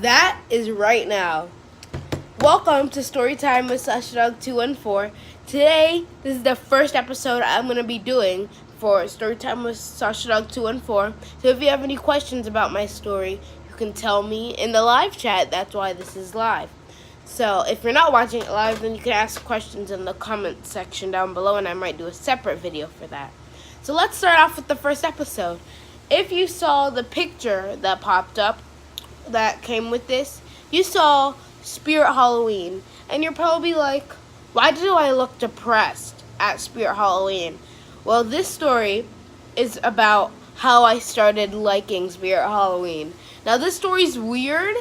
That is right now. Welcome to Storytime with Sashadog214. Today, this is the first episode I'm going to be doing for Storytime with Sashadog214. So if you have any questions about my story, you can tell me in the live chat. That's why this is live. So if you're not watching it live, then you can ask questions in the comment section down below, and I might do a separate video for that. So let's start off with the first episode. If you saw the picture that popped up that came with this, you saw Spirit Halloween, and you're probably like, why do I look depressed at Spirit Halloween? Well, this story is about how I started liking Spirit Halloween. Now, this story's weird,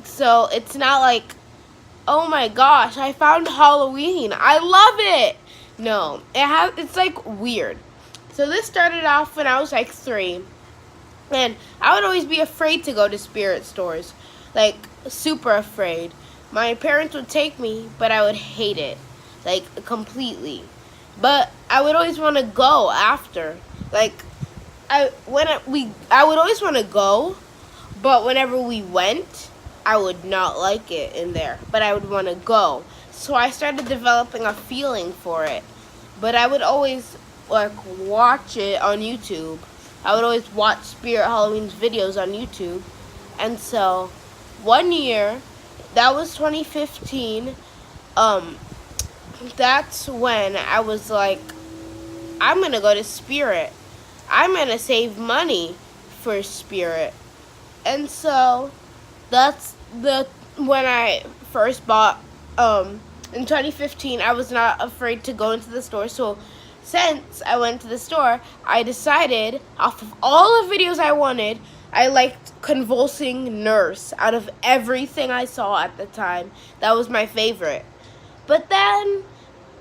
so it's not like, oh my gosh, I found Halloween, I love it. No, it's like weird. So this started off when I was like 3. And I would always be afraid to go to spirit stores. Like, super afraid. My parents would take me, but I would hate it. Like, completely. But I would always want to go after. Like, I would always want to go, but whenever we went, I would not like it in there. But I would want to go. So I started developing a feeling for it. But I would always, like, watch it on YouTube. I would always watch Spirit Halloween's videos on YouTube. And so, one year, that was 2015, that's when I was like, I'm going to go to Spirit. I'm going to save money for Spirit. And so, that's when I first bought, in 2015, I was not afraid to go into the store, so since I went to the store, I decided, off of all the videos I wanted, I liked Convulsing Nurse out of everything I saw at the time. That was my favorite. But then,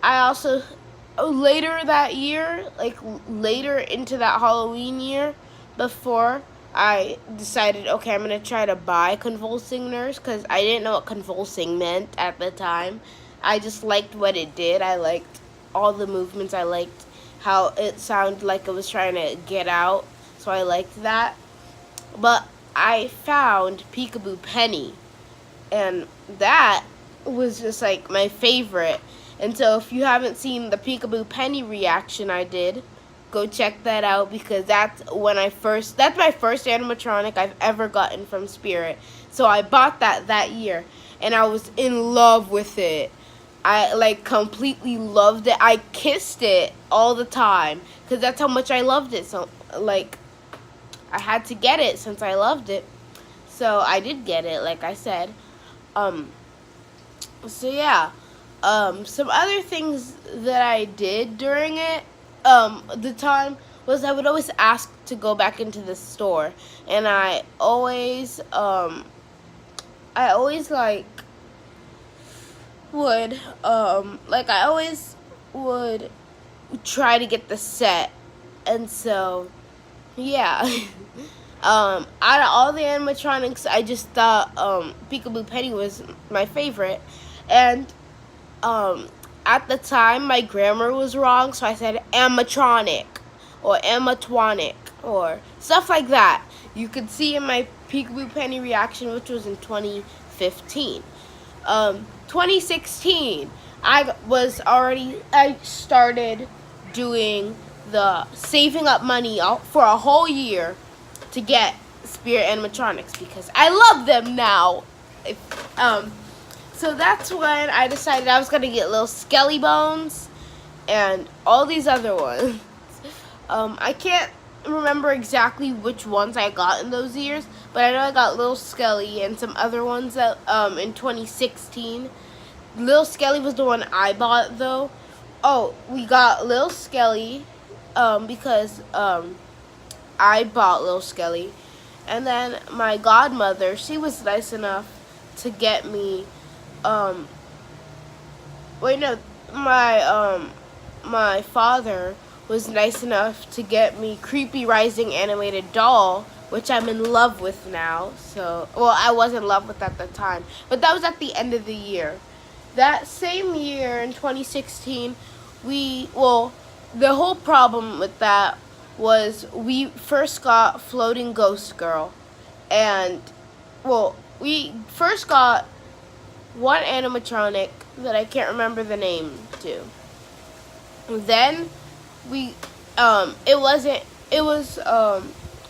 I also, later that year, like later into that Halloween year, before I decided, okay, I'm going to try to buy Convulsing Nurse, because I didn't know what convulsing meant at the time. I just liked what it did. I liked all the movements. I liked how it sounded like it was trying to get out, so I liked that. But I found Peekaboo Penny, and that was just like my favorite. And so if you haven't seen the Peekaboo Penny reaction I did, go check that out, because that's my first animatronic I've ever gotten from Spirit. So I bought that year, and I was in love with it. I like completely loved it. I kissed it all the time because that's how much I loved it. So like, I had to get it since I loved it. So I did get it, like I said. So yeah. Some other things that I did during it, the time, was I would always ask to go back into the store, and I always like I always would try to get the set. And so, yeah. Out of all the animatronics, I just thought Peekaboo Penny was my favorite. And at the time, my grammar was wrong, so I said animatronic or animatronic or stuff like that. You could see in my Peekaboo Penny reaction, which was in 2015. 2016, I started doing the saving up money for a whole year to get Spirit animatronics because I love them now. So that's when I decided I was gonna get little Skelly Bones and all these other ones. I can't remember exactly which ones I got in those years, but I know I got Lil Skelly and some other ones that in 2016. Lil Skelly was the one I bought though. Oh, we got Lil Skelly because I bought Lil Skelly, and then my godmother, she was nice enough to get me my father was nice enough to get me Creepy Rising animated doll, which I'm in love with now. So, well, I was in love with at the time, but that was at the end of the year. That same year in 2016, the whole problem with that was we first got Floating Ghost Girl, and well, we first got one animatronic that I can't remember the name to. Then we, it was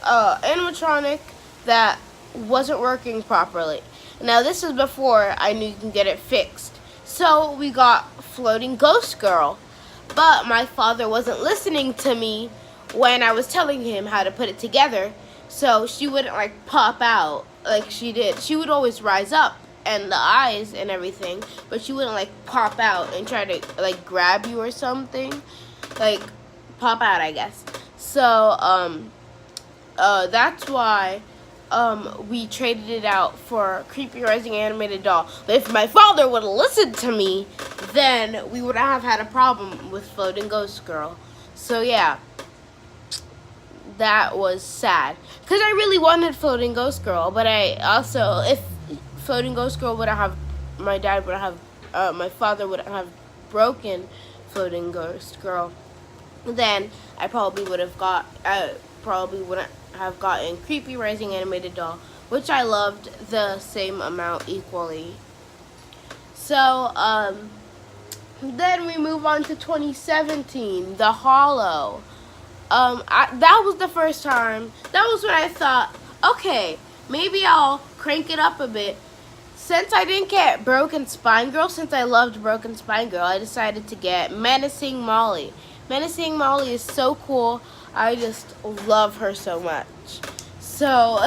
animatronic that wasn't working properly. Now this is before I knew you can get it fixed. So we got Floating Ghost Girl. But my father wasn't listening to me when I was telling him how to put it together. So she wouldn't like pop out like she did. She would always rise up and the eyes and everything, but she wouldn't like pop out and try to like grab you or something. Like pop out, I guess. So that's why we traded it out for a creepy rising animated doll. But if my father would have listened to me, then we would have had a problem with Floating Ghost Girl. So yeah, that was sad. Because I really wanted Floating Ghost Girl, but I also, if Floating Ghost Girl would have, my father would have broken Floating Ghost Girl, then I probably wouldn't have gotten Creepy Rising Animated Doll, which I loved the same amount equally. So, then we move on to 2017, The Hollow. That was the first time, that was when I thought, okay, maybe I'll crank it up a bit. Since I didn't get Broken Spine Girl, since I loved Broken Spine Girl, I decided to get Menacing Molly. Menacing Molly is so cool. I just love her so much. So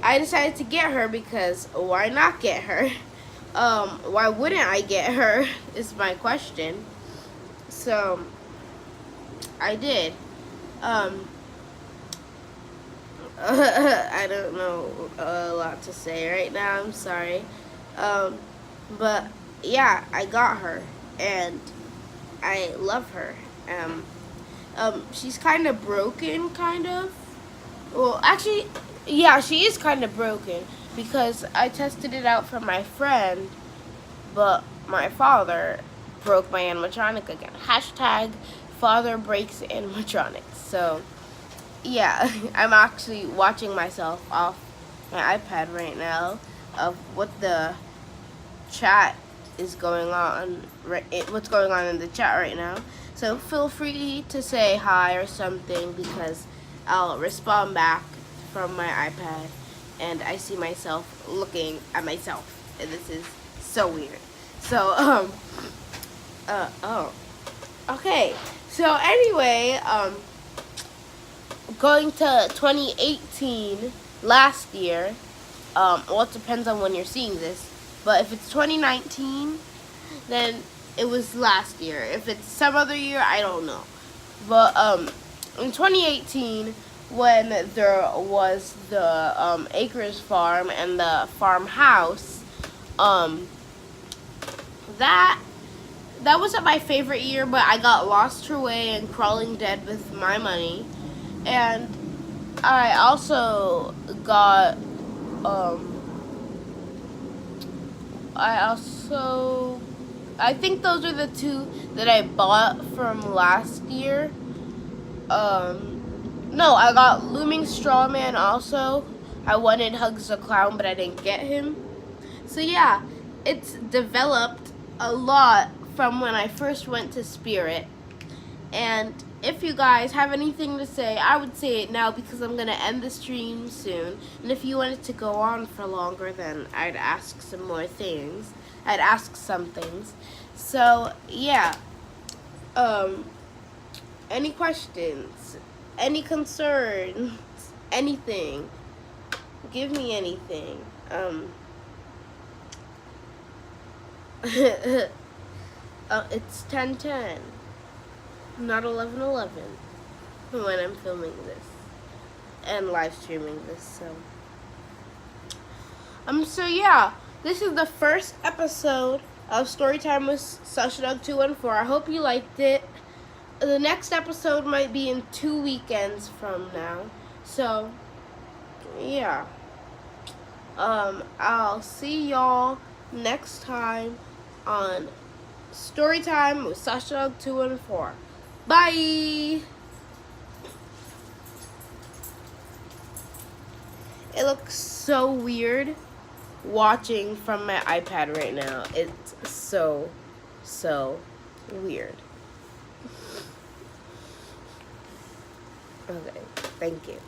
I decided to get her because why not get her? Why wouldn't I get her is my question. So I did. I don't know a lot to say right now. I'm sorry. But yeah, I got her and I love her. She's kind of broken, kind of. Well, actually, yeah, she is kind of broken because I tested it out for my friend, but my father broke my animatronic again. Hashtag father breaks animatronics. So, yeah, I'm actually watching myself off my iPad right now of what the chat is going on, what's going on in the chat right now. So feel free to say hi or something because I'll respond back from my iPad and I see myself looking at myself and this is so weird. So okay. So anyway, going to 2018 last year, well, it depends on when you're seeing this, but if it's 2019, then it was last year. If it's some other year, I don't know. But in 2018, when there was the Acres Farm and the farmhouse, that wasn't my favorite year, but I got Lost Her Way and Crawling Dead with my money. And I also got, I think those are the two that I bought from last year. No, I got Looming Strawman also. I wanted Hugs the Clown, but I didn't get him. So yeah, it's developed a lot from when I first went to Spirit. And if you guys have anything to say, I would say it now because I'm going to end the stream soon. And if you wanted to go on for longer, then I'd ask some more things. I'd ask some things. So, yeah. Any questions? Any concerns? Anything? Give me anything. It's 10:10. Not 11:11 when I'm filming this and live streaming this. So yeah, this is the first episode of Storytime with Sashadog214. I hope you liked it. The next episode might be in 2 weekends from now. So yeah, I'll see y'all next time on Storytime with Sashadog214. Bye! It looks so weird watching from my iPad right now. It's so weird. Okay, thank you.